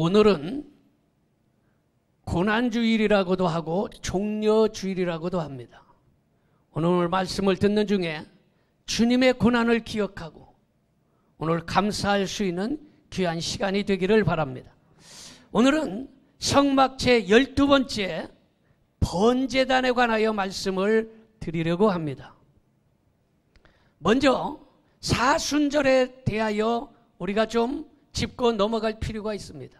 오늘은 고난주일이라고도 하고 종려주일이라고도 합니다. 오늘 말씀을 듣는 중에 주님의 고난을 기억하고 오늘 감사할 수 있는 귀한 시간이 되기를 바랍니다. 오늘은 성막 제 12번째 번제단에 관하여 말씀을 드리려고 합니다. 먼저 사순절에 대하여 우리가 좀 짚고 넘어갈 필요가 있습니다.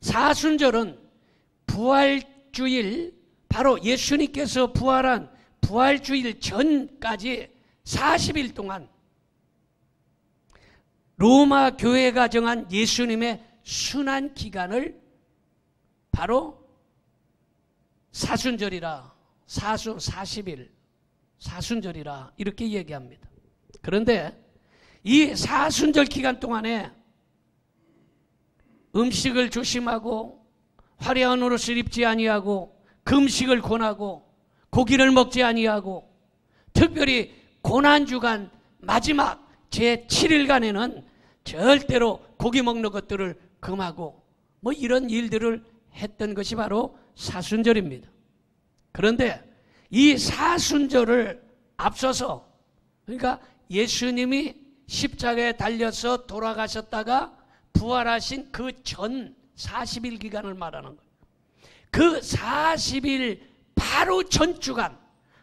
사순절은 부활주일, 바로 예수님께서 부활한 부활주일 전까지 40일 동안 로마 교회가 정한 예수님의 순환 기간을 바로 사순절이라, 40일, 사순절이라 이렇게 얘기합니다. 그런데 이 사순절 기간 동안에 음식을 조심하고 화려한 옷을 입지 아니하고 금식을 권하고 고기를 먹지 아니하고 특별히 고난주간 마지막 제7일간에는 절대로 고기 먹는 것들을 금하고 뭐 이런 일들을 했던 것이 바로 사순절입니다. 그런데 이 사순절을 앞서서, 그러니까 예수님이 십자가에 달려서 돌아가셨다가 부활하신 그 전 40일 기간을 말하는 거예요. 그 40일 바로 전 주간,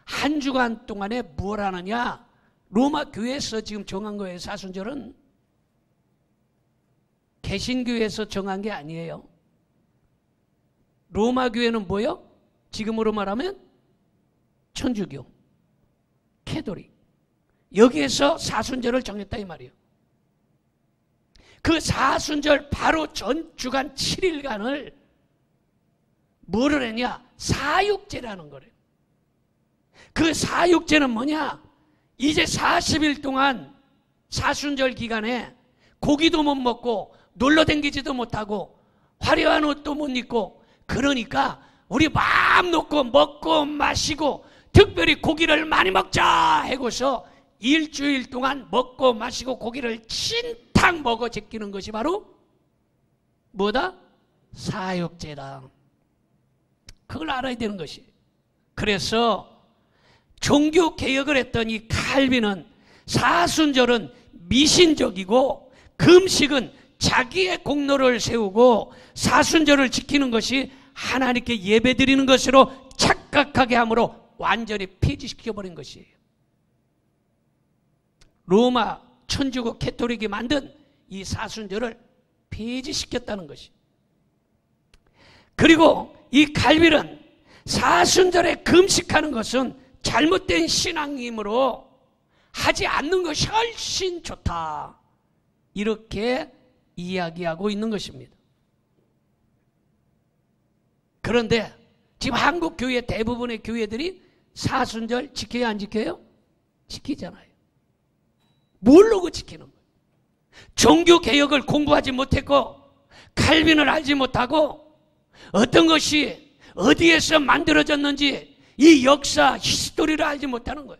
한 주간 동안에 뭘 하느냐? 로마 교회에서 지금 정한 거예요. 사순절은 개신교에서 정한 게 아니에요. 로마 교회는 뭐요? 지금으로 말하면 천주교, 캐톨릭, 여기에서 사순절을 정했다 이 말이에요. 그 사순절 바로 전 주간 7일간을 뭐를 했냐? 사육제라는 거래요. 그 사육제는 뭐냐? 이제 40일 동안 사순절 기간에 고기도 못 먹고 놀러 다니지도 못하고 화려한 옷도 못 입고, 그러니까 우리 마음 놓고 먹고 마시고 특별히 고기를 많이 먹자 하고서 일주일 동안 먹고 마시고 고기를 진탕 먹어 제끼는 것이 바로 뭐다? 사육제다. 그걸 알아야 되는 것이. 그래서 종교 개혁을 했던 이 칼빈은 사순절은 미신적이고 금식은 자기의 공로를 세우고 사순절을 지키는 것이 하나님께 예배드리는 것으로 착각하게 함으로 완전히 폐지시켜버린 것이에요. 로마 천주교 캐톨릭이 만든 이 사순절을 폐지시켰다는 것이. 그리고 이 칼빈은 사순절에 금식하는 것은 잘못된 신앙이므로 하지 않는 것이 훨씬 좋다, 이렇게 이야기하고 있는 것입니다. 그런데 지금 한국 교회 대부분의 교회들이 사순절 지켜야 안 지켜요? 지키잖아요. 모르고 지키는 거예요. 종교개혁을 공부하지 못했고 칼빈을 알지 못하고 어떤 것이 어디에서 만들어졌는지 이 역사, 히스토리를 알지 못하는 거예요.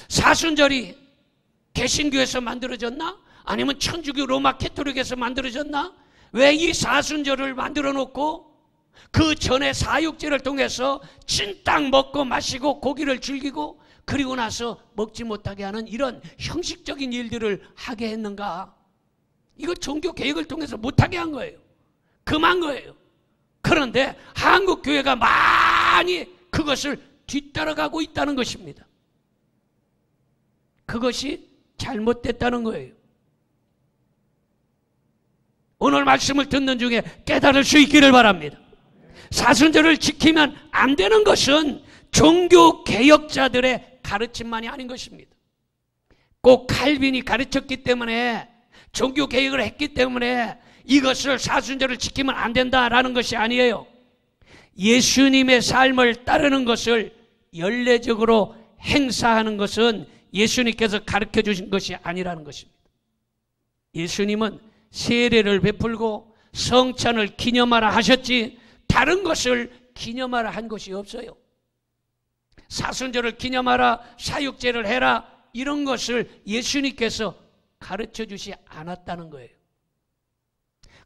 사순절이 개신교에서 만들어졌나? 아니면 천주교 로마 캐톨릭에서 만들어졌나? 왜 이 사순절을 만들어 놓고 그 전에 사육제를 통해서 진땅 먹고 마시고 고기를 즐기고 그리고 나서 먹지 못하게 하는 이런 형식적인 일들을 하게 했는가? 이거 종교 개혁을 통해서 못하게 한 거예요. 금한 거예요. 그런데 한국 교회가 많이 그것을 뒤따라가고 있다는 것입니다. 그것이 잘못됐다는 거예요. 오늘 말씀을 듣는 중에 깨달을 수 있기를 바랍니다. 사순절을 지키면 안 되는 것은 종교 개혁자들의 가르침만이 아닌 것입니다. 꼭 칼빈이 가르쳤기 때문에, 종교 개혁을 했기 때문에 이것을 사순절을 지키면 안 된다라는 것이 아니에요. 예수님의 삶을 따르는 것을 연례적으로 행사하는 것은 예수님께서 가르쳐 주신 것이 아니라는 것입니다. 예수님은 세례를 베풀고 성찬을 기념하라 하셨지 다른 것을 기념하라 한 것이 없어요. 사순절을 기념하라, 사육제를 해라, 이런 것을 예수님께서 가르쳐 주지 않았다는 거예요.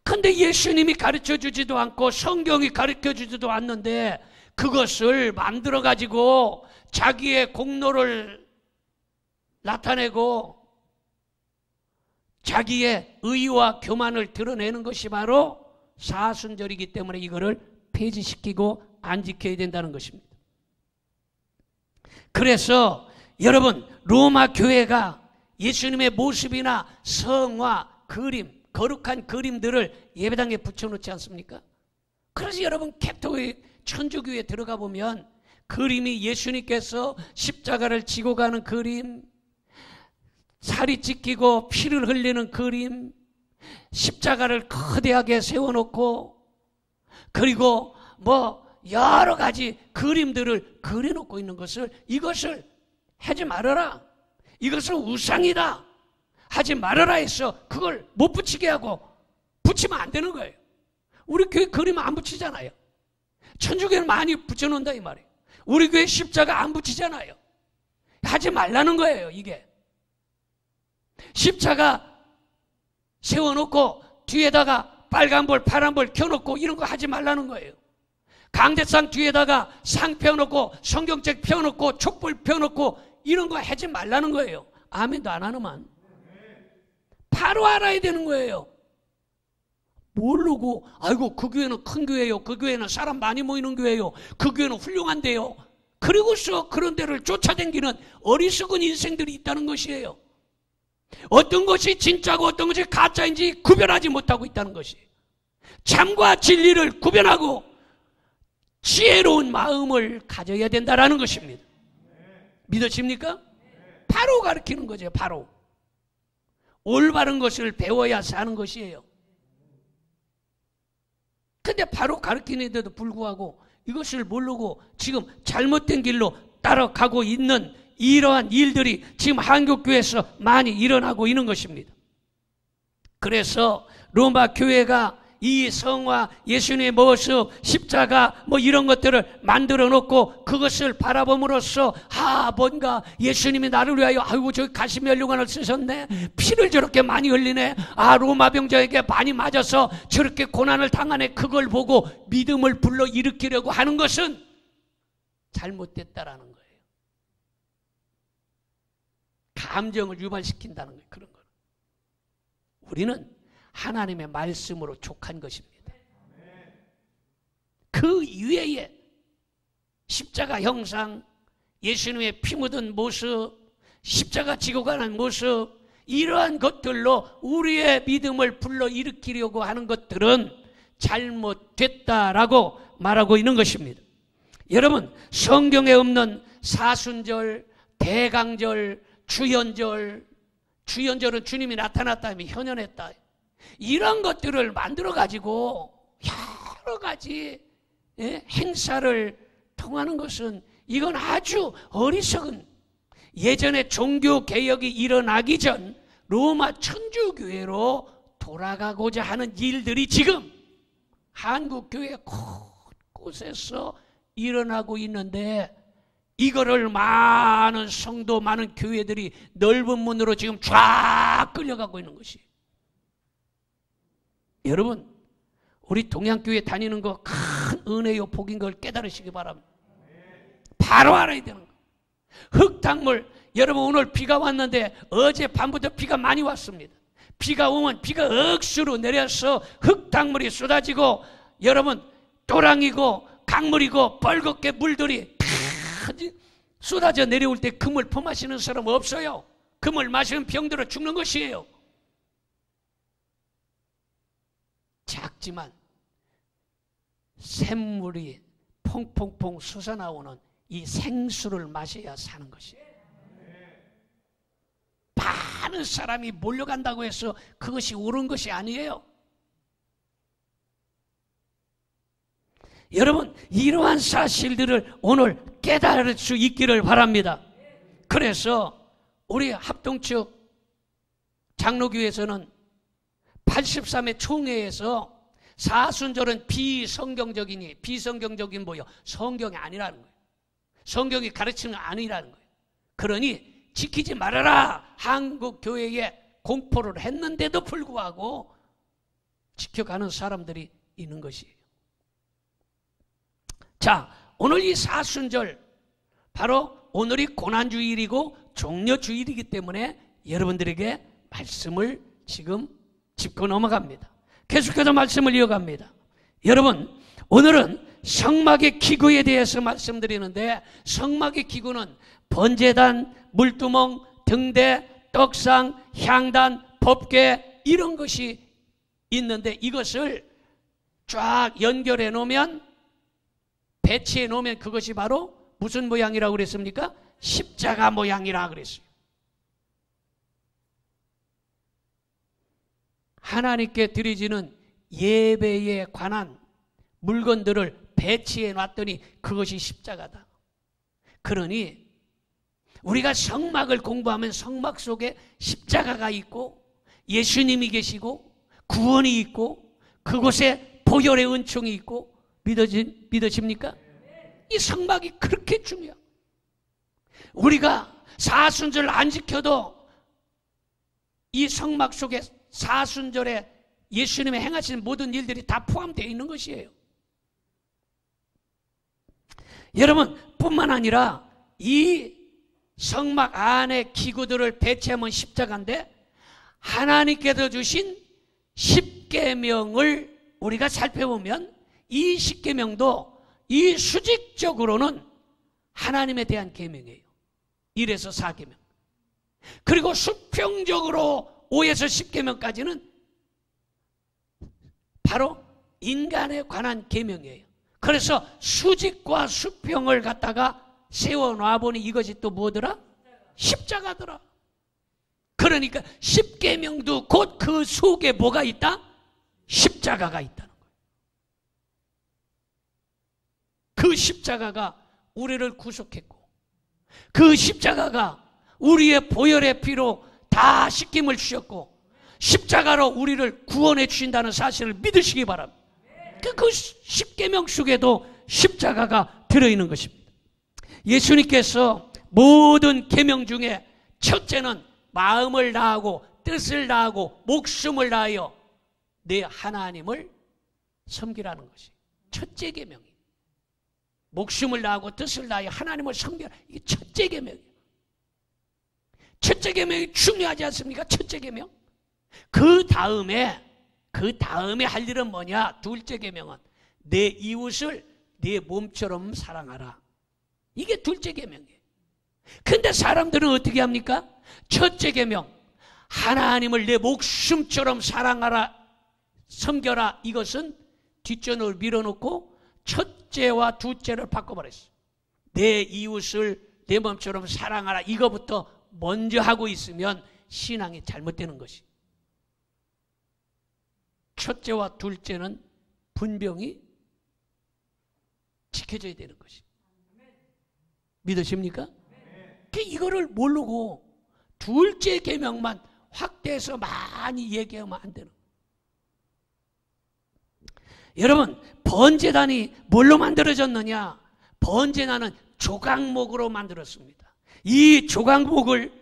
근데 예수님이 가르쳐 주지도 않고 성경이 가르쳐 주지도 않는데 그것을 만들어 가지고 자기의 공로를 나타내고 자기의 의와 교만을 드러내는 것이 바로 사순절이기 때문에 이거를 폐지시키고 안 지켜야 된다는 것입니다. 그래서 여러분, 로마 교회가 예수님의 모습이나 성화, 그림, 거룩한 그림들을 예배당에 붙여놓지 않습니까? 그래서 여러분, 개토의 천주교에 들어가 보면 그림이 예수님께서 십자가를 지고 가는 그림, 살이 찢기고 피를 흘리는 그림, 십자가를 거대하게 세워놓고, 그리고 뭐 여러 가지 그림들을 그려놓고 있는 것을, 이것을 하지 말아라, 이것은 우상이다, 하지 말아라 해서 그걸 못 붙이게 하고 붙이면 안 되는 거예요. 우리 교회 그림 안 붙이잖아요. 천주교는 많이 붙여놓는다 이 말이에요. 우리 교회 십자가 안 붙이잖아요. 하지 말라는 거예요. 이게 십자가 세워놓고 뒤에다가 빨간불 파란불 켜놓고 이런 거 하지 말라는 거예요. 강대상 뒤에다가 상 펴놓고 성경책 펴놓고 촛불 펴놓고 이런 거 하지 말라는 거예요. 아멘도 안 하는만. 바로 알아야 되는 거예요. 모르고 아이고 그 교회는 큰 교회요, 그 교회는 사람 많이 모이는 교회요, 그 교회는 훌륭한데요, 그리고서 그런 데를 쫓아다니는 어리석은 인생들이 있다는 것이에요. 어떤 것이 진짜고 어떤 것이 가짜인지 구별하지 못하고 있다는 것이에요. 참과 진리를 구별하고 지혜로운 마음을 가져야 된다는 것입니다. 믿으십니까? 바로 가르치는 거죠. 바로 올바른 것을 배워야 사는 것이에요. 근데 바로 가르치는데도 불구하고 이것을 모르고 지금 잘못된 길로 따라가고 있는 이러한 일들이 지금 한국교회에서 많이 일어나고 있는 것입니다. 그래서 로마 교회가 이 성화, 예수님의 모습, 십자가 뭐 이런 것들을 만들어 놓고 그것을 바라봄으로써 뭔가 예수님이 나를 위하여 아이고 저기 가시면류관을 쓰셨네, 피를 저렇게 많이 흘리네, 로마 병자에게 많이 맞아서 저렇게 고난을 당하네, 그걸 보고 믿음을 불러 일으키려고 하는 것은 잘못됐다라는 거예요. 감정을 유발시킨다는 거예요. 그런 거. 우리는 하나님의 말씀으로 족한 것입니다. 그 이외에 십자가 형상, 예수님의 피 묻은 모습, 십자가 지고 가는 모습, 이러한 것들로 우리의 믿음을 불러일으키려고 하는 것들은 잘못됐다라고 말하고 있는 것입니다. 여러분, 성경에 없는 사순절, 대강절, 주연절, 주연절은 주님이 나타났다면 현현했다, 이런 것들을 만들어 가지고 여러 가지 행사를 통하는 것은 이건 아주 어리석은, 예전에 종교개혁이 일어나기 전 로마 천주교회로 돌아가고자 하는 일들이 지금 한국교회 곳곳에서 일어나고 있는데, 이거를 많은 성도, 많은 교회들이 넓은 문으로 지금 쫙 끌려가고 있는 것이. 여러분, 우리 동양교회 다니는 거 큰 은혜요 복인 걸 깨달으시기 바랍니다. 바로 알아야 되는 거. 흙탕물, 여러분 오늘 비가 왔는데 어제 밤부터 비가 많이 왔습니다. 비가 오면 비가 억수로 내려서 흙탕물이 쏟아지고, 여러분 또랑이고 강물이고 뻘겋게 물들이 다 쏟아져 내려올 때 그 물 퍼마시는 사람 없어요. 그 물 마시면 병들어 죽는 것이에요. 작지만 샘물이 퐁퐁퐁 솟아나오는 이 생수를 마셔야 사는 것이에요. 많은 사람이 몰려간다고 해서 그것이 옳은 것이 아니에요. 여러분, 이러한 사실들을 오늘 깨달을 수 있기를 바랍니다. 그래서 우리 합동측 장로교회에서는 83회 총회에서 사순절은 비성경적이니, 비성경적인 뭐요? 성경이 아니라는 거예요. 성경이 가르치는 게 아니라는 거예요. 그러니 지키지 말아라 한국교회에 공포를 했는데도 불구하고 지켜가는 사람들이 있는 것이에요. 자, 오늘 이 사순절, 바로 오늘이 고난주일이고 종려주일이기 때문에 여러분들에게 말씀을 지금 짚고 넘어갑니다. 계속해서 말씀을 이어갑니다. 여러분, 오늘은 성막의 기구에 대해서 말씀드리는데, 성막의 기구는 번제단, 물두멍, 등대, 떡상, 향단, 법궤 이런 것이 있는데, 이것을 쫙 연결해 놓으면, 배치해 놓으면 그것이 바로 무슨 모양이라고 그랬습니까? 십자가 모양이라 그랬어요. 하나님께 드리지는 예배에 관한 물건들을 배치해 놨더니 그것이 십자가다. 그러니 우리가 성막을 공부하면 성막 속에 십자가가 있고 예수님이 계시고 구원이 있고 그곳에 보혈의 은총이 있고, 믿으십니까? 이 성막이 그렇게 중요해요. 우리가 사순절 안 지켜도 이 성막 속에 사순절에 예수님이 행하시는 모든 일들이 다 포함되어 있는 것이에요. 여러분, 뿐만 아니라 이 성막 안에 기구들을 배치하면 십자가인데, 하나님께서 주신 십계명을 우리가 살펴보면 이 십계명도 이 수직적으로는 하나님에 대한 계명이에요. 1에서 4계명. 그리고 수평적으로 5에서 10계명까지는 바로 인간에 관한 계명이에요. 그래서 수직과 수평을 갖다가 세워놔 보니 이것이 또 뭐더라? 십자가더라. 그러니까 십계명도 곧 그 속에 뭐가 있다? 십자가가 있다는 거예요. 그 십자가가 우리를 구속했고, 그 십자가가 우리의 보혈의 피로 다 씻김을 주셨고, 십자가로 우리를 구원해 주신다는 사실을 믿으시기 바랍니다. 그 십계명 속에도 십자가가 들어있는 것입니다. 예수님께서 모든 계명 중에 첫째는 마음을 다하고 뜻을 다하고 목숨을 다하여 내 하나님을 섬기라는 것이 첫째 계명이에요. 목숨을 다하고 뜻을 다하여 하나님을 섬기라. 이게 첫째 계명이에요. 첫째 계명이 중요하지 않습니까? 첫째 계명. 그 다음에 할 일은 뭐냐? 둘째 계명은 내 이웃을 내 몸처럼 사랑하라. 이게 둘째 계명이에요. 근데 사람들은 어떻게 합니까? 첫째 계명, 하나님을 내 목숨처럼 사랑하라, 섬겨라, 이것은 뒷전으로 밀어놓고 첫째와 둘째를 바꿔버렸어요. 내 이웃을 내 몸처럼 사랑하라, 이거부터 먼저 하고 있으면 신앙이 잘못되는 것이. 첫째와 둘째는 분명히 지켜져야 되는 것이. 믿으십니까? 이거를 모르고 둘째 계명만 확대해서 많이 얘기하면 안 되는 거예요. 여러분, 번제단이 뭘로 만들어졌느냐? 번제단은 조각목으로 만들었습니다. 이 조각목을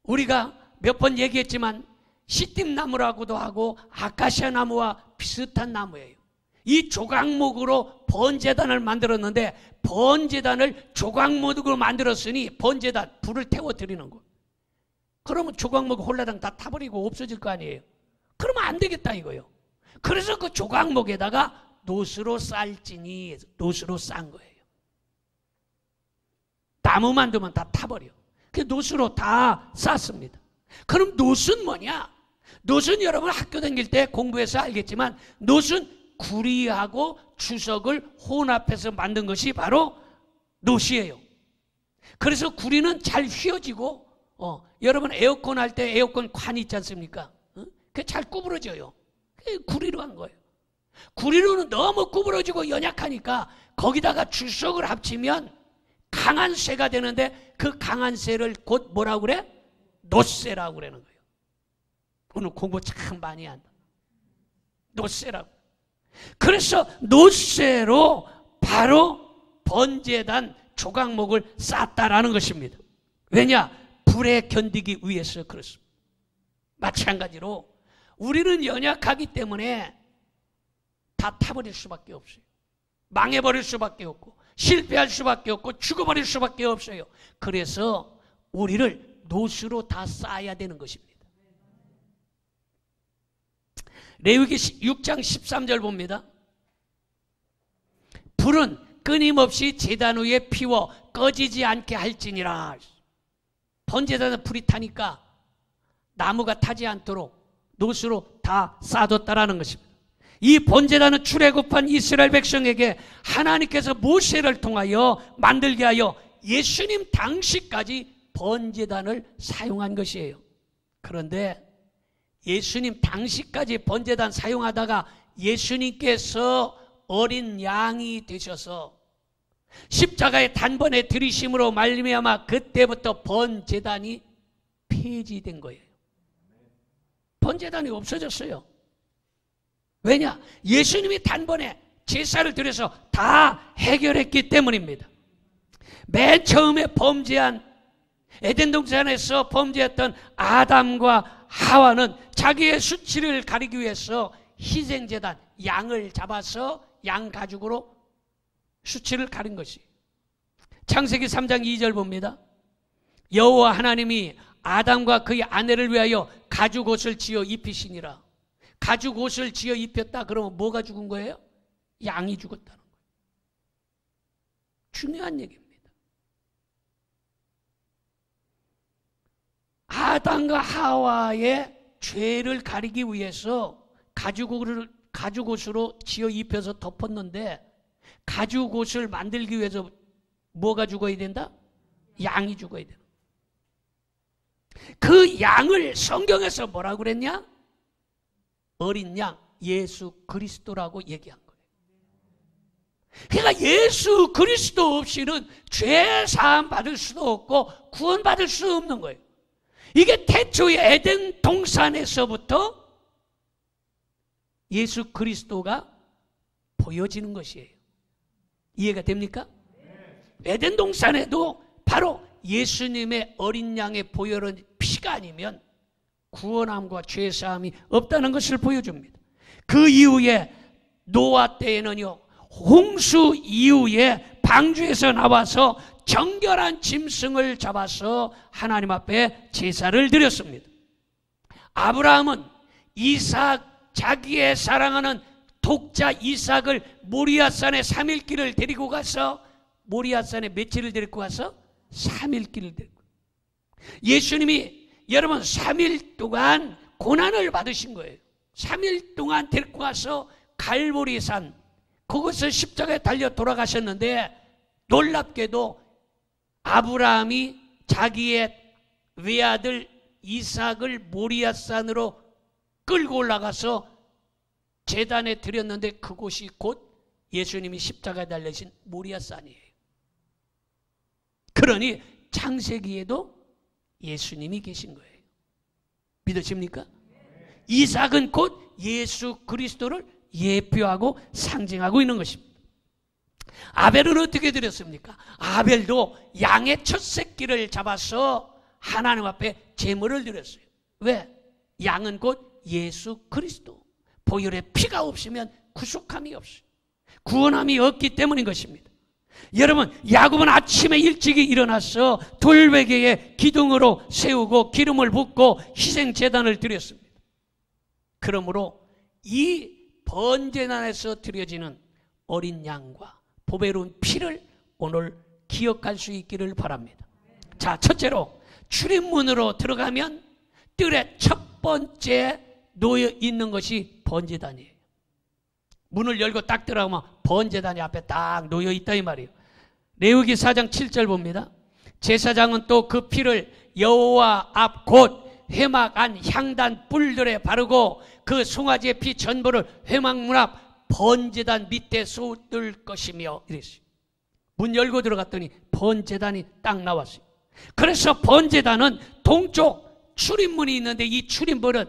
우리가 몇 번 얘기했지만 시띠나무라고도 하고 아카시아 나무와 비슷한 나무예요. 이 조각목으로 번제단을 만들었는데, 번제단을 조각목으로 만들었으니 번제단 불을 태워 드리는 거예요. 그러면 조각목 홀라당 다 타버리고 없어질 거 아니에요. 그러면 안 되겠다 이거예요. 그래서 그 조각목에다가 노스로 쌀지니 노스로 싼 거예요. 나무만 두면 다 타버려. 그 노스로 다 쌌습니다. 그럼 노스는 뭐냐? 노스는 여러분 학교 다닐 때 공부해서 알겠지만, 노스는 구리하고 주석을 혼합해서 만든 것이 바로 노스예요. 그래서 구리는 잘 휘어지고, 여러분 에어컨 할 때 에어컨 관 있지 않습니까? 그게 잘 구부러져요. 그게 구리로 한 거예요. 구리로는 너무 구부러지고 연약하니까 거기다가 주석을 합치면 강한 쇠가 되는데, 그 강한 쇠를 곧 뭐라고 그래? 노쇠라고 그러는 거예요. 오늘 공부 참 많이 한다. 노쇠라고. 그래서 노쇠로 바로 번제단 조각목을 쌌다라는 것입니다. 왜냐? 불에 견디기 위해서 그렇습니다. 마찬가지로 우리는 연약하기 때문에 다 타버릴 수밖에 없어요. 망해버릴 수밖에 없고 실패할 수밖에 없고 죽어버릴 수밖에 없어요. 그래서 우리를 노수로 다 쌓아야 되는 것입니다. 레위기 6장 13절 봅니다. 불은 끊임없이 제단 위에 피워 꺼지지 않게 할지니라. 번제단에 불이 타니까 나무가 타지 않도록 노수로 다 쌓아뒀다라는 것입니다. 이 번제단은 출애굽한 이스라엘 백성에게 하나님께서 모세를 통하여 만들게 하여 예수님 당시까지 번제단을 사용한 것이에요. 그런데 예수님 당시까지 번제단 사용하다가 예수님께서 어린 양이 되셔서 십자가의 단번에 들이심으로 말미암아 그때부터 번제단이 폐지된 거예요. 번제단이 없어졌어요. 왜냐? 예수님이 단번에 제사를 드려서 다 해결했기 때문입니다. 맨 처음에 범죄한 에덴 동산에서 범죄했던 아담과 하와는 자기의 수치를 가리기 위해서 희생제단 양을 잡아서 양 가죽으로 수치를 가린 것이. 창세기 3장 2절 봅니다. 여호와 하나님이 아담과 그의 아내를 위하여 가죽 옷을 지어 입히시니라. 가죽 옷을 지어 입혔다 그러면 뭐가 죽은 거예요? 양이 죽었다는 거예요. 중요한 얘기입니다. 아담과 하와의 죄를 가리기 위해서 가죽 옷으로 지어 입혀서 덮었는데 가죽 옷을 만들기 위해서 뭐가 죽어야 된다? 양이 죽어야 된다. 그 양을 성경에서 뭐라고 그랬냐? 어린 양 예수 그리스도라고 얘기한 거예요. 그러니까 예수 그리스도 없이는 죄 사함 받을 수도 없고 구원 받을 수 없는 거예요. 이게 태초의 에덴 동산에서부터 예수 그리스도가 보여지는 것이에요. 이해가 됩니까? 에덴 동산에도 바로 예수님의 어린 양의 보혈은 피가 아니면 구원함과 죄사함이 없다는 것을 보여줍니다. 그 이후에 노아 때에는요, 홍수 이후에 방주에서 나와서 정결한 짐승을 잡아서 하나님 앞에 제사를 드렸습니다. 아브라함은 이삭, 자기의 사랑하는 독자 이삭을 모리아산에 3일길을 데리고 가서 모리아산에 며칠을 데리고 가서 3일길을 데리고. 예수님이 여러분 3일 동안 고난을 받으신 거예요. 3일 동안 데리고 가서 갈보리산 그곳을 십자가에 달려 돌아가셨는데 놀랍게도 아브라함이 자기의 외아들 이삭을 모리아산으로 끌고 올라가서 제단에 드렸는데 그곳이 곧 예수님이 십자가에 달리신 모리아산이에요. 그러니 창세기에도 예수님이 계신 거예요. 믿으십니까? 이삭은 곧 예수 그리스도를 예표하고 상징하고 있는 것입니다. 아벨은 어떻게 드렸습니까? 아벨도 양의 첫 새끼를 잡아서 하나님 앞에 제물을 드렸어요. 왜? 양은 곧 예수 그리스도. 보혈의 피가 없으면 구속함이 없어요. 구원함이 없기 때문인 것입니다. 여러분, 야곱은 아침에 일찍이 일어나서 돌베개에 기둥으로 세우고 기름을 붓고 희생제단을 드렸습니다. 그러므로 이 번제단에서 드려지는 어린 양과 보배로운 피를 오늘 기억할 수 있기를 바랍니다. 자, 첫째로 출입문으로 들어가면 뜰의 첫 번째 놓여 있는 것이 번제단이에요. 문을 열고 딱 들어가면 번제단이 앞에 딱 놓여 있다 이 말이에요. 레위기 4장 7절 봅니다. 제사장은 또 그 피를 여호와 앞 곧 회막 안 향단 뿔들에 바르고 그 송아지의 피 전부를 회막문 앞 번제단 밑에 쏟을 것이며 이랬어요. 문 열고 들어갔더니 번제단이 딱 나왔어요. 그래서 번제단은 동쪽 출입문이 있는데 이 출입문은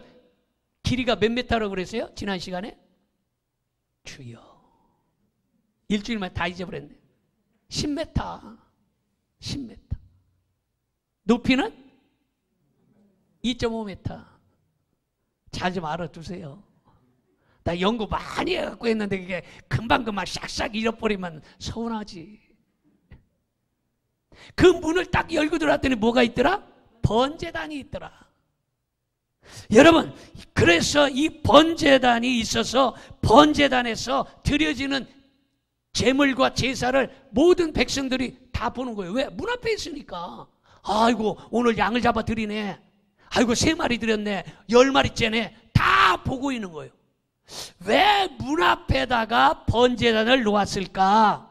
길이가 몇 미터라고 그랬어요? 지난 시간에? 주여, 일주일만 다 잊어버렸네. 10m. 10m. 높이는 2.5m. 잘 좀 알아두세요. 나 연구 많이 해갖고 했는데 그게 금방금방 샥샥 잃어버리면 서운하지. 그 문을 딱 열고 들어왔더니 뭐가 있더라? 번제단이 있더라. 여러분, 그래서 이 번제단이 있어서 번제단에서 드려지는 제물과 제사를 모든 백성들이 다 보는 거예요. 왜? 문 앞에 있으니까. 아이고, 오늘 양을 잡아 드리네. 아이고, 3마리 드렸네. 10마리째네. 다 보고 있는 거예요. 왜 문 앞에다가 번제단을 놓았을까?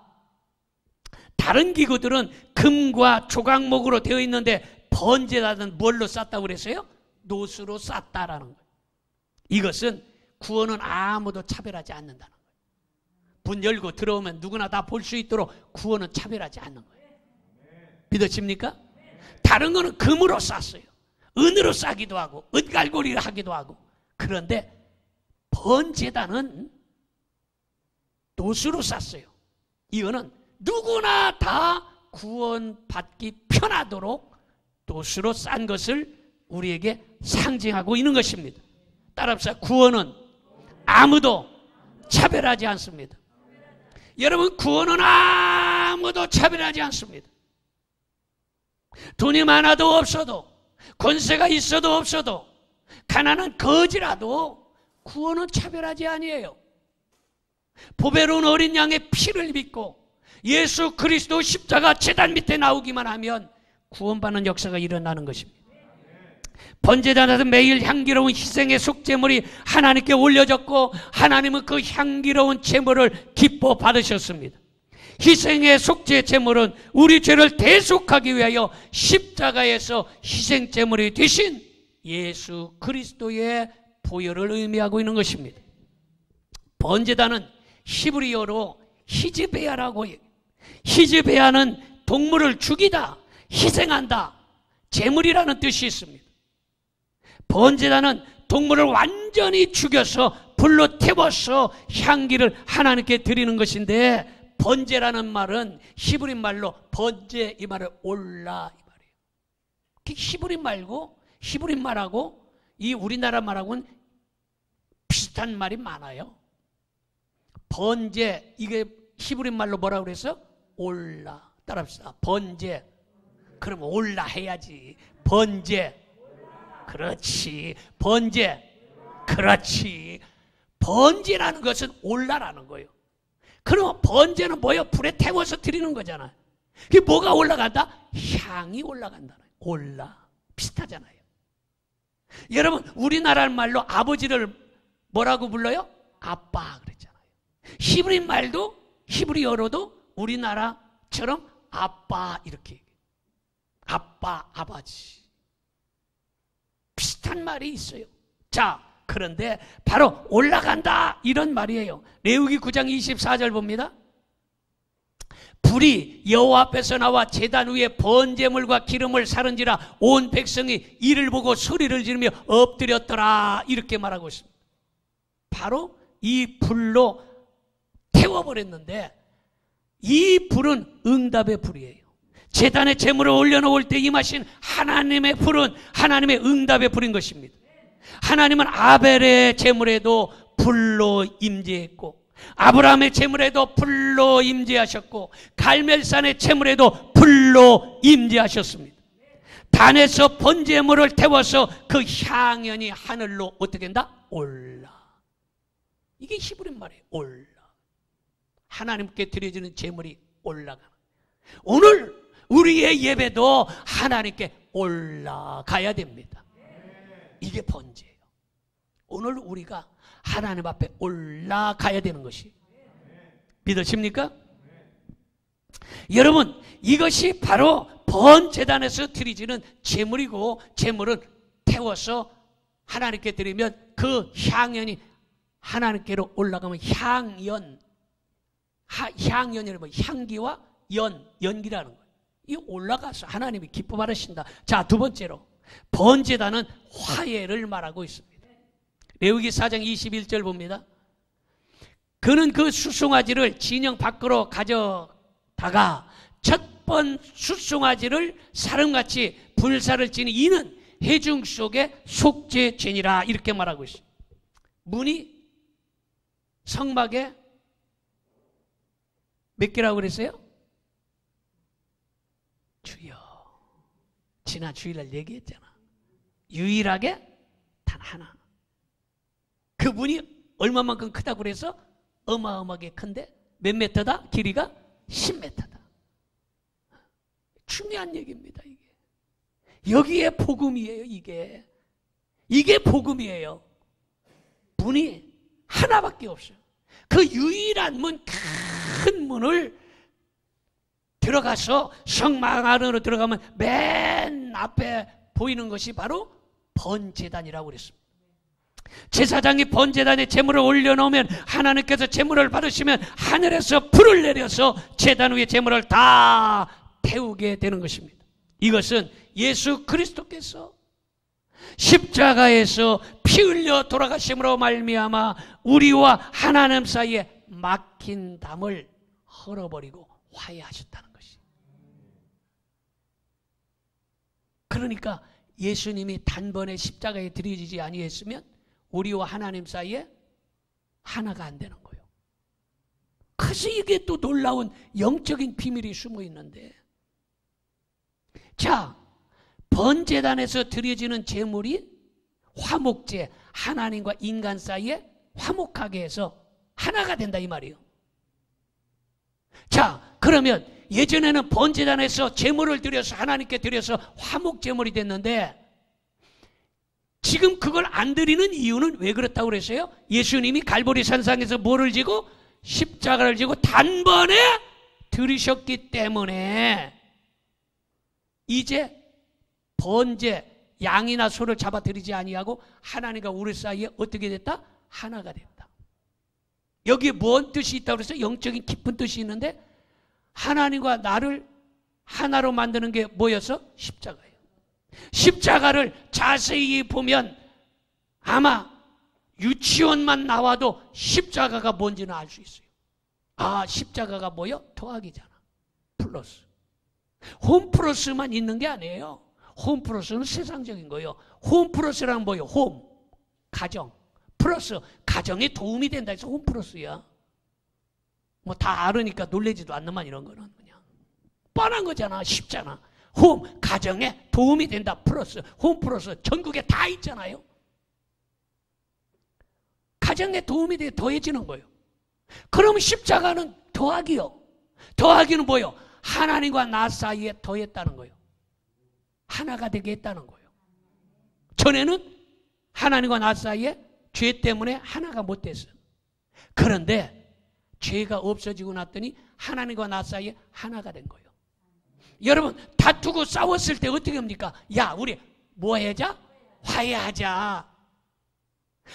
다른 기구들은 금과 조각목으로 되어 있는데 번제단은 뭘로 쌌다고 그랬어요? 노수로 쌌다라는 거예요. 이것은 구원은 아무도 차별하지 않는다는 거예요. 문 열고 들어오면 누구나 다 볼 수 있도록 구원은 차별하지 않는 거예요. 믿으십니까? 다른 거는 금으로 쌌어요. 은으로 싸기도 하고 은갈고리를 하기도 하고. 그런데 번제단은 노수로 쌌어요. 이거는 누구나 다 구원받기 편하도록 노수로 싼 것을 우리에게 상징하고 있는 것입니다. 따라합시다. 구원은 아무도 차별하지 않습니다. 여러분, 구원은 아무도 차별하지 않습니다. 돈이 많아도 없어도, 권세가 있어도 없어도, 가난한 거지라도 구원은 차별하지 아니에요. 보배로운 어린 양의 피를 믿고 예수 그리스도 십자가 제단 밑에 나오기만 하면 구원받는 역사가 일어나는 것입니다. 번제단에서 매일 향기로운 희생의 속죄물이 하나님께 올려졌고 하나님은 그 향기로운 제물을 기뻐 받으셨습니다. 희생의 속죄 제물은 우리 죄를 대속하기 위하여 십자가에서 희생 제물이 되신 예수 그리스도의 보혈을 의미하고 있는 것입니다. 번제단은 히브리어로 히즈베아라고 해요. 히즈베아는 동물을 죽이다, 희생한다, 제물이라는 뜻이 있습니다. 번제단은 동물을 완전히 죽여서 불로 태워서 향기를 하나님께 드리는 것인데, 번제라는 말은 히브리 말로 번제, 이 말을 올라 이 말이에요. 히브리 말하고 이 우리나라 말하고는 비슷한 말이 많아요. 번제, 이게 히브리 말로 뭐라고 그랬어? 올라. 따라합시다. 번제. 그럼 올라 해야지. 번제. 그렇지. 번제. 그렇지. 번제라는 것은 올라라는 거예요. 그럼 번제는 뭐예요? 불에 태워서 드리는 거잖아요. 그게 뭐가 올라간다? 향이 올라간다. 올라. 비슷하잖아요. 여러분, 우리나라 말로 아버지를 뭐라고 불러요? 아빠 그랬잖아요. 히브리 말도, 히브리어로도 우리나라처럼 아빠 이렇게 얘기해요. 아빠, 아버지. 비슷한 말이 있어요. 자, 그런데 바로 올라간다 이런 말이에요. 레위기 9장 24절 봅니다. 불이 여호와 앞에서 나와 제단 위에 번제물과 기름을 사른지라 온 백성이 이를 보고 소리를 지르며 엎드렸더라 이렇게 말하고 있습니다. 바로 이 불로 태워버렸는데, 이 불은 응답의 불이에요. 제단에 제물을 올려놓을 때 임하신 하나님의 불은 하나님의 응답의 불인 것입니다. 하나님은 아벨의 제물에도 불로 임재했고, 아브라함의 제물에도 불로 임재하셨고, 갈멜산의 제물에도 불로 임재하셨습니다. 단에서 번제물을 태워서 그 향연이 하늘로 어떻게 된다? 올라. 이게 히브리 말이에요. 올라. 하나님께 드려지는 제물이 올라가는. 오늘 우리의 예배도 하나님께 올라가야 됩니다. 이게 번제예요. 오늘 우리가 하나님 앞에 올라가야 되는 것이. 믿으십니까? 여러분, 이것이 바로 번제단에서 드리지는 제물이고, 제물은 태워서 하나님께 드리면 그 향연이 하나님께로 올라가면 향연, 향연이라면 향기와 연기라는 거예요. 이 올라가서 하나님이 기뻐 받으신다. 자, 두 번째로 번제단은 화해를 말하고 있습니다. 레위기 4장 21절 봅니다. 그는 그 수송아지를 진영 밖으로 가져다가 첫 번 수송아지를 사름같이 불사를 지니 이는 회중 속에 속죄죄니라 이렇게 말하고 있어요. 문이 성막에 몇 개라고 그랬어요? 주여. 지난 주일날 얘기했잖아. 유일하게 단 하나. 그 문이 얼마만큼 크다고 그래서 어마어마하게 큰데 몇 미터다? 길이가 10m다. 중요한 얘기입니다. 이게 여기에 복음이에요. 이게 복음이에요. 문이 하나밖에 없어요. 그 유일한 문, 큰 문을 들어가서 성막 안으로 들어가면 맨 앞에 보이는 것이 바로 번제단이라고 그랬습니다. 제사장이 번제단에 제물을 올려놓으면 하나님께서 제물을 받으시면 하늘에서 불을 내려서 제단 위에 제물을 다 태우게 되는 것입니다. 이것은 예수 그리스도께서 십자가에서 피 흘려 돌아가심으로 말미암아 우리와 하나님 사이에 막힌 담을 헐어버리고 화해하셨다는 것이. 그러니까 예수님이 단번에 십자가에 들여지지 아니했으면 우리와 하나님 사이에 하나가 안 되는 거예요. 그래서 이게 또 놀라운 영적인 비밀이 숨어 있는데, 자, 번제단에서 드려지는 제물이 화목제, 하나님과 인간 사이에 화목하게 해서 하나가 된다 이 말이에요. 자, 그러면 예전에는 번제단에서 제물을 드려서 하나님께 드려서 화목제물이 됐는데 지금 그걸 안 드리는 이유는 왜 그렇다고 그랬어요? 예수님이 갈보리 산상에서 뭐를 지고? 십자가를 지고 단번에 들으셨기 때문에 이제 번제, 양이나 소를 잡아 드리지 아니하고 하나님과 우리 사이에 어떻게 됐다? 하나가 됐다. 여기에 뭔 뜻이 있다고 그래서 영적인 깊은 뜻이 있는데 하나님과 나를 하나로 만드는 게 뭐여서? 십자가예요. 십자가를 자세히 보면 아마 유치원만 나와도 십자가가 뭔지는 알 수 있어요. 아, 십자가가 뭐요? 더하기잖아. 플러스. 홈 플러스만 있는 게 아니에요. 홈 플러스는 세상적인 거예요. 홈 플러스란 뭐예요? 홈, 가정. 플러스, 가정에 도움이 된다 해서 홈 플러스야. 뭐 다 알으니까 놀래지도 않는만 이런 거는 그냥 뻔한 거잖아. 쉽잖아. 홈, 가정에 도움이 된다. 플러스, 홈 플러스 전국에 다 있잖아요. 가정에 도움이 돼 더해지는 거예요. 그러면 십자가는 더하기요. 더하기는 뭐예요? 하나님과 나 사이에 더했다는 거예요. 하나가 되게 했다는 거예요. 전에는 하나님과 나 사이에 죄 때문에 하나가 못 됐어요. 그런데 죄가 없어지고 났더니 하나님과 나 사이에 하나가 된 거예요. 여러분, 다투고 싸웠을 때 어떻게 합니까? 야, 우리 뭐 하자? 화해하자.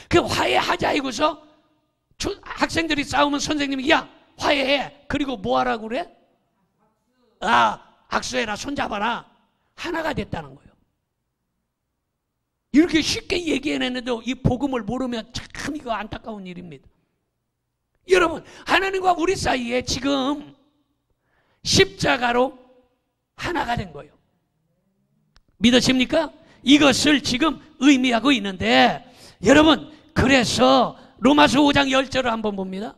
그 화해하자 이고서 학생들이 싸우면 선생님이 야, 화해해. 그리고 뭐 하라고 그래? 아, 악수해라, 손잡아라. 하나가 됐다는 거예요. 이렇게 쉽게 얘기해냈는데도 이 복음을 모르면 참 이거 안타까운 일입니다. 여러분, 하나님과 우리 사이에 지금 십자가로 하나가 된 거예요. 믿으십니까? 이것을 지금 의미하고 있는데, 여러분, 그래서 로마서 5장 10절을 한번 봅니다.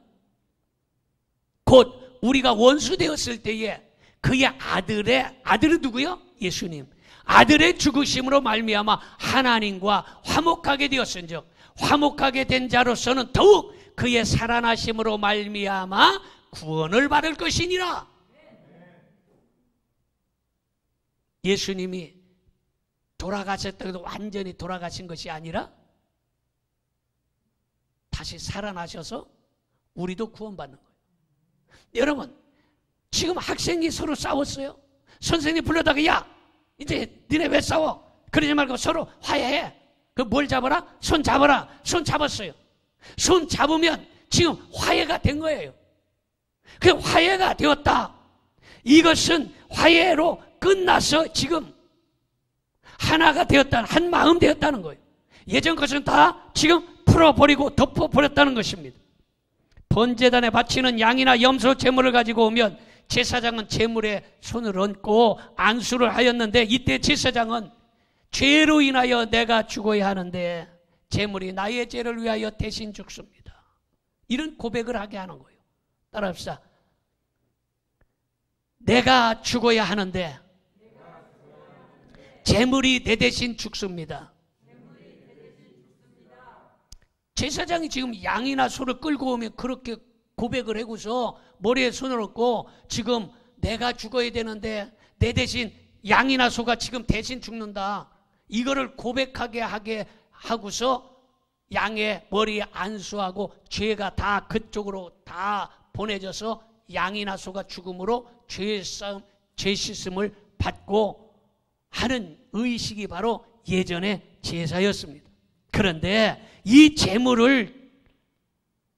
곧 우리가 원수 되었을 때에 그의 아들은 누구요? 예수님. 아들의 죽으심으로 말미암아 하나님과 화목하게 되었은즉 화목하게 된 자로서는 더욱 그의 살아나심으로 말미암아 구원을 받을 것이니라. 예수님이 돌아가셨다고 해도 완전히 돌아가신 것이 아니라 다시 살아나셔서 우리도 구원받는 거예요. 여러분, 지금 학생이 서로 싸웠어요. 선생님 불러다가 야, 이제 니네 왜 싸워? 그러지 말고 서로 화해해. 그 뭘 잡아라? 손 잡아라. 손 잡았어요. 손 잡으면 지금 화해가 된 거예요. 그 화해가 되었다. 이것은 화해로 끝나서 지금 하나가 되었다는, 한 마음 되었다는 거예요. 예전 것은 다 지금 풀어버리고 덮어버렸다는 것입니다. 번제단에 바치는 양이나 염소 제물을 가지고 오면 제사장은 제물에 손을 얹고 안수를 하였는데, 이때 제사장은 죄로 인하여 내가 죽어야 하는데 재물이 나의 죄를 위하여 대신 죽습니다. 이런 고백을 하게 하는 거예요. 따라합시다. 내가 죽어야 하는데 재물이 내 대신 죽습니다. 제사장이 지금 양이나 소를 끌고 오면 그렇게 고백을 하고서 머리에 손을 얹고 지금 내가 죽어야 되는데 내 대신 양이나 소가 지금 대신 죽는다. 이거를 고백하게 하게 하고서 양의 머리에 안수하고 죄가 다 그쪽으로 다 보내져서 양이나 소가 죽음으로 죄 씻음을 받고 하는 의식이 바로 예전의 제사였습니다. 그런데 이 제물을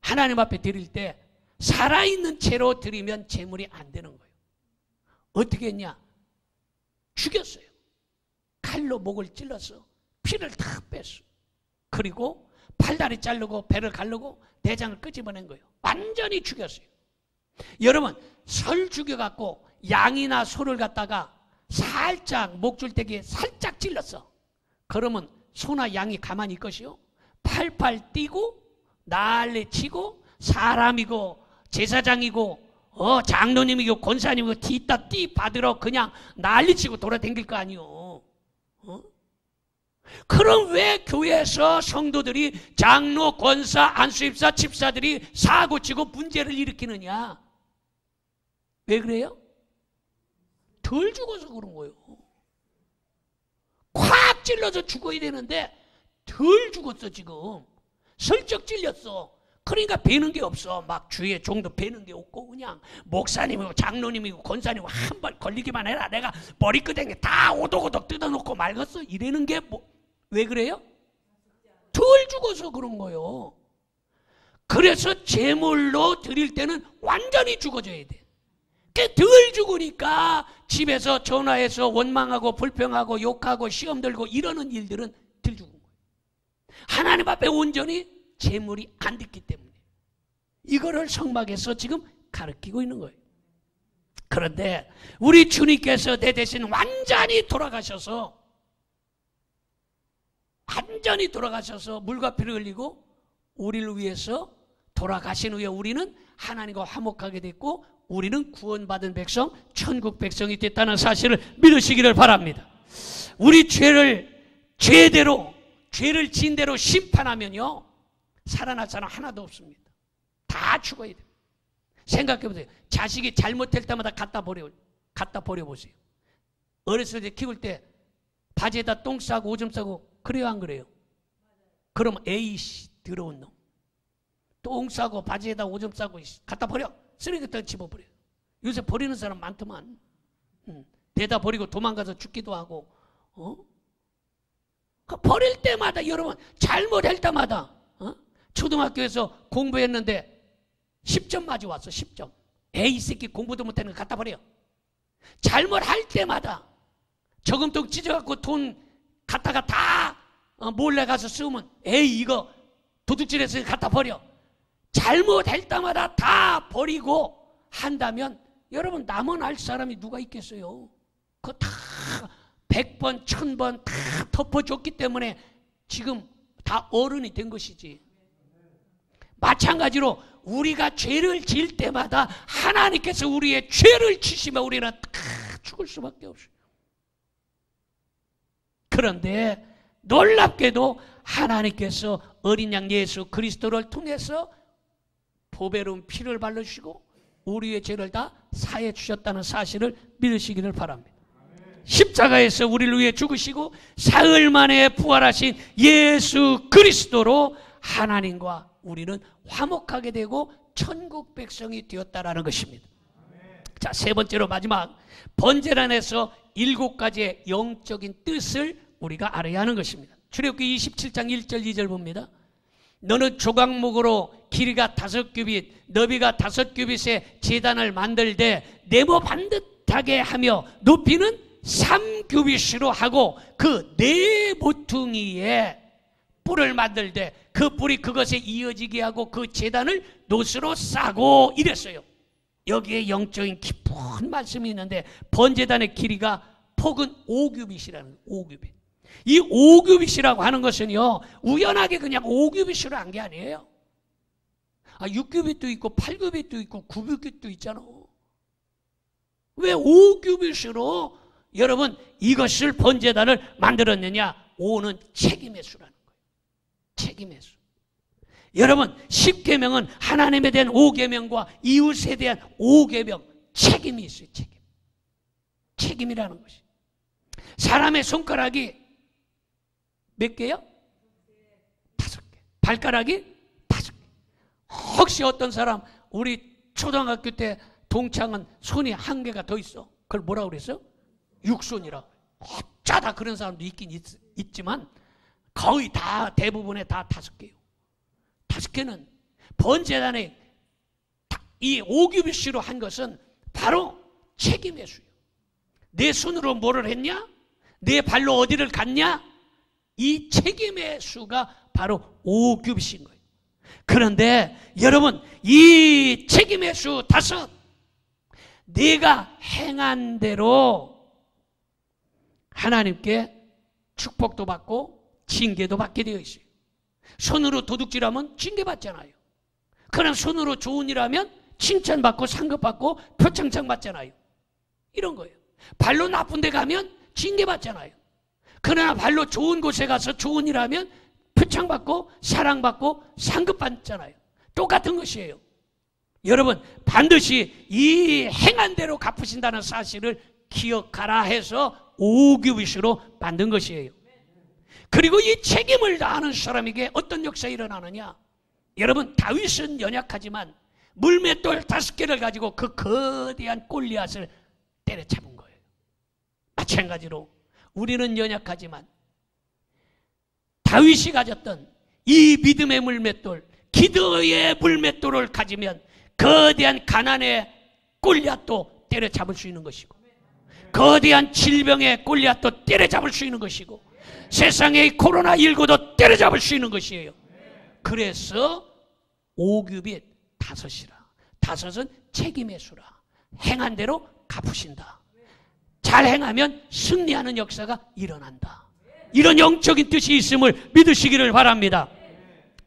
하나님 앞에 드릴 때 살아있는 채로 드리면 제물이 안 되는 거예요. 어떻게 했냐? 죽였어요. 칼로 목을 찔러서 피를 다 뺐어. 그리고 팔다리 자르고 배를 가르고 내장을 끄집어낸 거예요. 완전히 죽였어요. 여러분, 설 죽여갖고 양이나 소를 갖다가 살짝 목줄대기에 살짝 찔렀어. 그러면 소나 양이 가만히 있것이요? 팔팔 뛰고 난리치고 사람이고 제사장이고 장로님이고 권사님이고 뒤따 띠 받으러 그냥 난리치고 돌아다닐 거 아니요. 그럼 왜 교회에서 성도들이 장로, 권사, 안수입사, 집사들이 사고치고 문제를 일으키느냐? 왜 그래요? 덜 죽어서 그런 거예요. 콱 찔러서 죽어야 되는데 덜 죽었어. 지금 슬쩍 찔렸어. 그러니까 배는 게 없어. 막 주위에 종도 배는 게 없고 그냥 목사님이고 장로님이고 권사님이고 한 번 걸리기만 해라. 내가 머리끄댕이 다 오독오독 뜯어놓고 말겠어. 이러는 게 왜 그래요? 덜 죽어서 그런 거예요. 그래서 제물로 드릴 때는 완전히 죽어져야 돼. 덜 죽으니까 집에서 전화해서 원망하고 불평하고 욕하고 시험 들고 이러는 일들은 덜 죽은 거예요. 하나님 앞에 온전히 제물이 안 됐기 때문에 이거를 성막에서 지금 가르치고 있는 거예요. 그런데 우리 주님께서 내 대신 완전히 돌아가셔서 물과 피를 흘리고 우리를 위해서 돌아가신 후에 우리는 하나님과 화목하게 됐고 우리는 구원받은 백성, 천국 백성이 됐다는 사실을 믿으시기를 바랍니다. 우리 죄를 지은 대로 심판하면요 살아날 사람 하나도 없습니다. 다 죽어야 돼요. 생각해보세요. 자식이 잘못할 때마다 갖다 버려보세요. 어렸을 때 키울 때 바지에다 똥 싸고 오줌 싸고 그래요 안 그래요? 그럼 에이씨 더러운 놈. 똥 싸고 바지에다 오줌 싸고 갖다 버려. 쓰레기통에 집어버려요. 요새 버리는 사람 많더만. 대다 버리고 도망가서 죽기도 하고. 버릴 때마다 여러분 잘못할 때마다 초등학교에서 공부했는데 10점 맞이 왔어. 10점. 에이 새끼 공부도 못하는 거 갖다 버려. 잘못할 때마다 저금통 찢어갖고 돈 갖다가 다 몰래 가서 쓰면 에이 이거 도둑질해서 갖다 버려. 잘못할 때마다 다 버리고 한다면 여러분 남아날 사람이 누가 있겠어요? 그거 다 100번 1000번 다 덮어줬기 때문에 지금 다 어른이 된 것이지. 마찬가지로 우리가 죄를 지을 때마다 하나님께서 우리의 죄를 지시면 우리는 다 죽을 수밖에 없어요. 그런데 놀랍게도 하나님께서 어린 양 예수 그리스도를 통해서 보배로운 피를 발라주시고 우리의 죄를 다 사해 주셨다는 사실을 믿으시기를 바랍니다. 십자가에서 우리를 위해 죽으시고 사흘 만에 부활하신 예수 그리스도로 하나님과 우리는 화목하게 되고 천국 백성이 되었다라는 것입니다. 자, 세 번째로 마지막 번제란에서 7가지의 영적인 뜻을 우리가 알아야 하는 것입니다. 출애굽기 27장 1절 2절 봅니다. 너는 조각목으로 길이가 5규빗 너비가 5규빗의 제단을 만들되 네모 반듯하게 하며 높이는 3규빗으로 하고 그 네 모퉁이에 뿔을 만들되 그 뿔이 그것에 이어지게 하고 그 제단을 노스로 싸고 이랬어요. 여기에 영적인 깊은 말씀이 있는데 번제단의 길이가 폭은 5규빗이라는 거예요. 5규빗. 이 5규빗이라고 하는 것은요, 우연하게 그냥 5규빗으로 한 게 아니에요. 6규빗도 있고 8규빗도 있고 9규빗도 있잖아. 왜 5규빗으로 여러분 이것을 번제단을 만들었느냐? 5는 책임의 수라는 거예요. 책임의 수. 여러분 10계명은 하나님에 대한 5계명과 이웃에 대한 5계명, 책임이 있어요. 책임이라는 것이. 사람의 손가락이 몇 개요? 5개. 발가락이 5개. 혹시 어떤 사람 우리 초등학교 때 동창은 손이 1개가 더 있어. 그걸 뭐라고 그랬어? 육손이라고. 어쩌다 그런 사람도 있긴 있지만 거의 다 대부분의 다 5개요. 5개는 번제단에 이 5규빗으로 한 것은 바로 책임의 수요. 내 손으로 뭐를 했냐? 내 발로 어디를 갔냐? 이 책임의 수가 바로 5규빗인 거예요. 그런데 여러분 이 책임의 수 5, 네가 행한 대로 하나님께 축복도 받고 징계도 받게 되어 있어요. 손으로 도둑질하면 징계받잖아요. 그러나 손으로 좋은 일하면 칭찬받고 상급받고 표창장 받잖아요. 이런 거예요. 발로 나쁜 데 가면 징계받잖아요. 그러나 발로 좋은 곳에 가서 좋은 일하면 표창받고 사랑받고 상급받잖아요. 똑같은 것이에요. 여러분 반드시 이 행한 대로 갚으신다는 사실을 기억하라 해서 5규빗으로 만든 것이에요. 그리고 이 책임을 다하는 사람에게 어떤 역사가 일어나느냐? 여러분 다윗은 연약하지만 물맷돌 5개를 가지고 그 거대한 골리앗을 때려잡은 거예요. 마찬가지로 우리는 연약하지만 다윗이 가졌던 이 믿음의 물맷돌, 기도의 물맷돌을 가지면 거대한 가난의 골리앗도 때려잡을 수 있는 것이고, 거대한 질병의 골리앗도 때려잡을 수 있는 것이고, 세상의 코로나19도 때려잡을 수 있는 것이에요. 그래서 5규빗 5이라. 5은 책임의 수라. 행한 대로 갚으신다. 잘 행하면 승리하는 역사가 일어난다. 이런 영적인 뜻이 있음을 믿으시기를 바랍니다.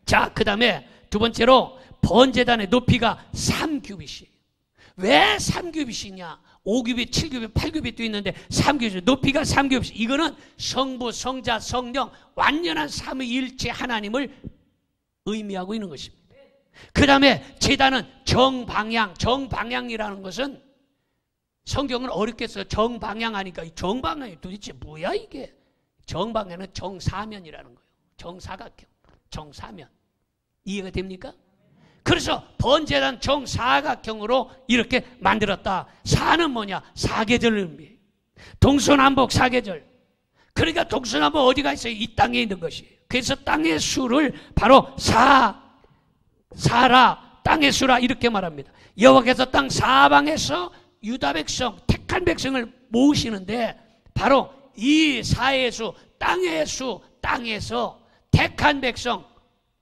자, 그 다음에 두 번째로 번제단의 높이가 3규빗이에요. 왜 3규빗이냐? 5규빗, 7규빗, 8규빗도 있는데 3규빗, 높이가 3규빗. 이거는 성부, 성자, 성령 완전한 삼위일체 하나님을 의미하고 있는 것입니다. 그 다음에 제단은 정방향. 정방향이라는 것은 성경은 어렵게 써요. 정방향하니까 이 정방향이 도대체 뭐야 이게? 정방향은 정사면이라는 거예요. 정사각형, 정사면. 이해가 됩니까? 그래서 번제단 정사각형으로 이렇게 만들었다. 사는 뭐냐? 사계절을 의미해요. 동서남북 사계절. 그러니까 동서남북 어디가 있어요? 이 땅에 있는 것이에요. 그래서 땅의 수를 바로 사라, 땅의 수라 이렇게 말합니다. 여호와께서 땅 사방에서 유다 백성, 택한 백성을 모으시는데 바로 이 사의 수, 땅의 수, 땅에서 택한 백성,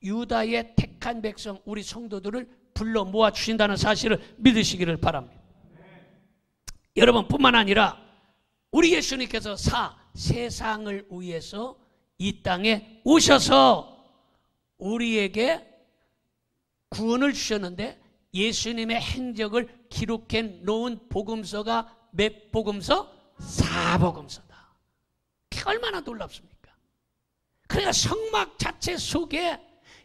유다의 택한 백성, 우리 성도들을 불러 모아 주신다는 사실을 믿으시기를 바랍니다. 여러분 뿐만 아니라 우리 예수님께서 세상을 위해서 이 땅에 오셔서 우리에게 구원을 주셨는데 예수님의 행적을 기록해 놓은 복음서가 몇 복음서? 4복음서다. 그게 얼마나 놀랍습니까? 그러니까 성막 자체 속에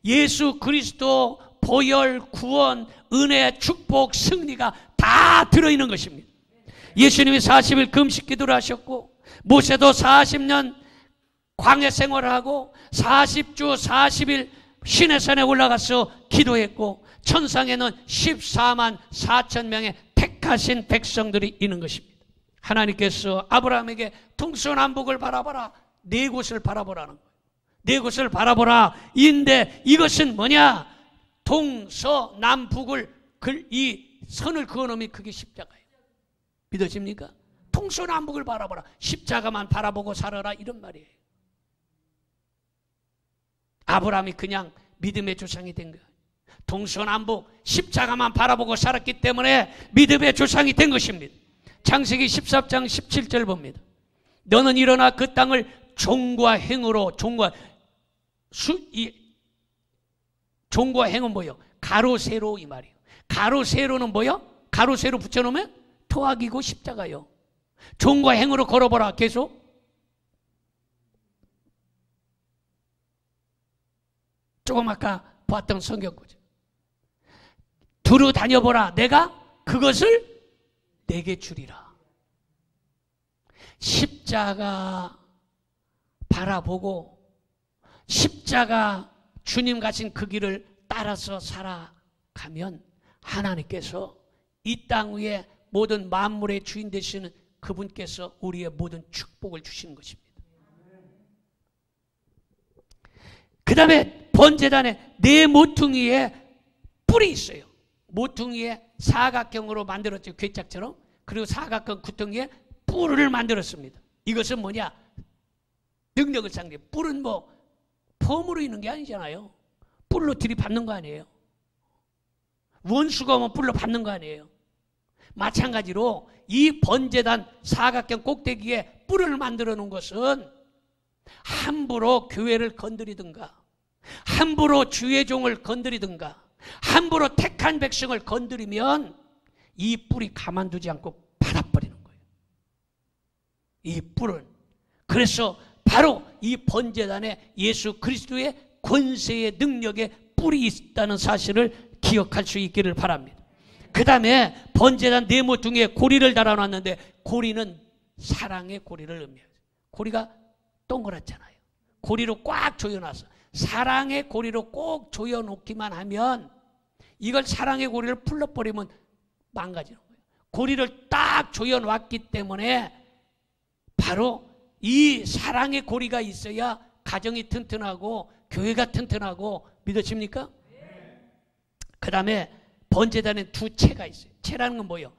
예수 그리스도 보혈, 구원, 은혜, 축복, 승리가 다 들어있는 것입니다. 예수님이 40일 금식 기도를 하셨고 모세도 40년 광야 생활을 하고 40주 40일 시내산에 올라가서 기도했고 천상에는 14만 4천 명의 택하신 백성들이 있는 것입니다. 하나님께서 아브라함에게 동서남북을 바라보라, 네 곳을 바라보라는 거예요. 네 곳을 바라보라. 인데 이것은 뭐냐? 동서남북을 이 선을 그어놓으면 그게 십자가예요. 믿어집니까? 동서남북을 바라보라. 십자가만 바라보고 살아라 이런 말이에요. 아브라함이 그냥 믿음의 조상이 된 거예요. 동서남북 십자가만 바라보고 살았기 때문에 믿음의 조상이 된 것입니다. 창세기 14장 17절 봅니다. 너는 일어나 그 땅을 종과 행으로 종과 행은 뭐요? 가로 세로 이 말이에요. 가로 세로는 뭐요? 가로 세로 붙여놓으면 토악이고 십자가요. 종과 행으로 걸어보라. 계속. 조금 아까 봤던 성경구죠. 두루 다녀보라. 내가 그것을 내게 주리라. 십자가 바라보고 십자가 주님 가신 그 길을 따라서 살아가면 하나님께서 이 땅 위에 모든 만물의 주인 되시는 그분께서 우리의 모든 축복을 주시는 것입니다. 그 다음에 번제단에 네 모퉁이에 뿔이 있어요. 모퉁이에 사각형으로 만들었죠. 괴짝처럼. 그리고 사각형 구덩이에 뿔을 만들었습니다. 이것은 뭐냐? 능력을 상대. 뿔은 뭐 폼으로 있는 게 아니잖아요. 뿔로 들이받는 거 아니에요. 원수가 오면 뿔로 받는 거 아니에요. 마찬가지로 이 번제단 사각형 꼭대기에 뿔을 만들어 놓은 것은 함부로 교회를 건드리든가, 함부로 주의 종을 건드리든가, 함부로 택한 백성을 건드리면 이 뿔이 가만두지 않고 받아버리는 거예요. 이 뿔은. 그래서 바로 이 번제단에 예수 그리스도의 권세의 능력의 뿔이 있다는 사실을 기억할 수 있기를 바랍니다. 그 다음에 번제단 네 모퉁이에 고리를 달아놨는데, 고리는 사랑의 고리를 의미해요. 고리가 동그랗잖아요. 고리로 꽉 조여놨어. 사랑의 고리로 꼭 조여놓기만 하면, 이걸 사랑의 고리를 풀러버리면 망가지는 거예요. 고리를 딱 조여놨기 때문에 바로 이 사랑의 고리가 있어야 가정이 튼튼하고 교회가 튼튼하고, 믿으십니까? 그 다음에 번제단에 두 채가 있어요. 채라는 건 뭐예요?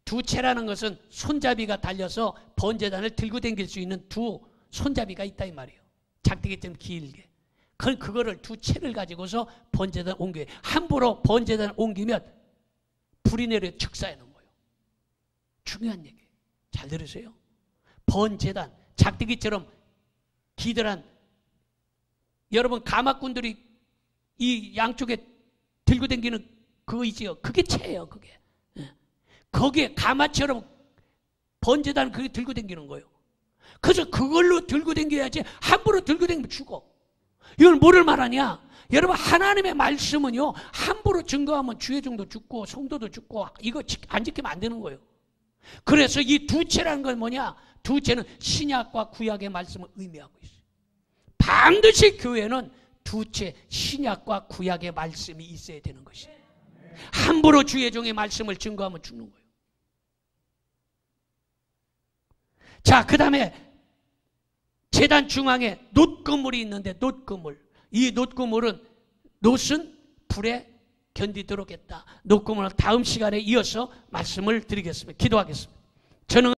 두 채라는 것은 손잡이가 달려서 번제단을 들고 다닐 수 있는 두 손잡이가 있다 이 말이에요. 작대기처럼 길게. 그거를 두 채를 가지고서 번제단 옮겨요. 함부로 번제단을 옮기면 불이 내려 즉사하는 거예요. 중요한 얘기예요. 잘 들으세요. 번제단, 작대기처럼 기들한, 여러분 가마꾼들이 이 양쪽에 들고 다니는 그거 있지요. 그게 채예요. 그게. 거기에 가마처럼 번제단 그게 들고 다니는 거예요. 그래서 그걸로 들고 다녀야지 함부로 들고 다니면 죽어. 이건 뭐를 말하냐? 여러분 하나님의 말씀은요, 함부로 증거하면 주의 종도 죽고 성도도 죽고 이거 안 지키면 안 되는 거예요. 그래서 이 두 채라는 건 뭐냐? 두 채는 신약과 구약의 말씀을 의미하고 있어요. 반드시 교회는 두 채 신약과 구약의 말씀이 있어야 되는 것이에요. 함부로 주의 종의 말씀을 증거하면 죽는 거예요. 자, 그 다음에 제단 중앙에 놋그물이 있는데, 놋그물. 이 놋그물은, 놋은 불에 견디도록 했다. 놋그물은 다음 시간에 이어서 말씀을 드리겠습니다. 기도하겠습니다. 저는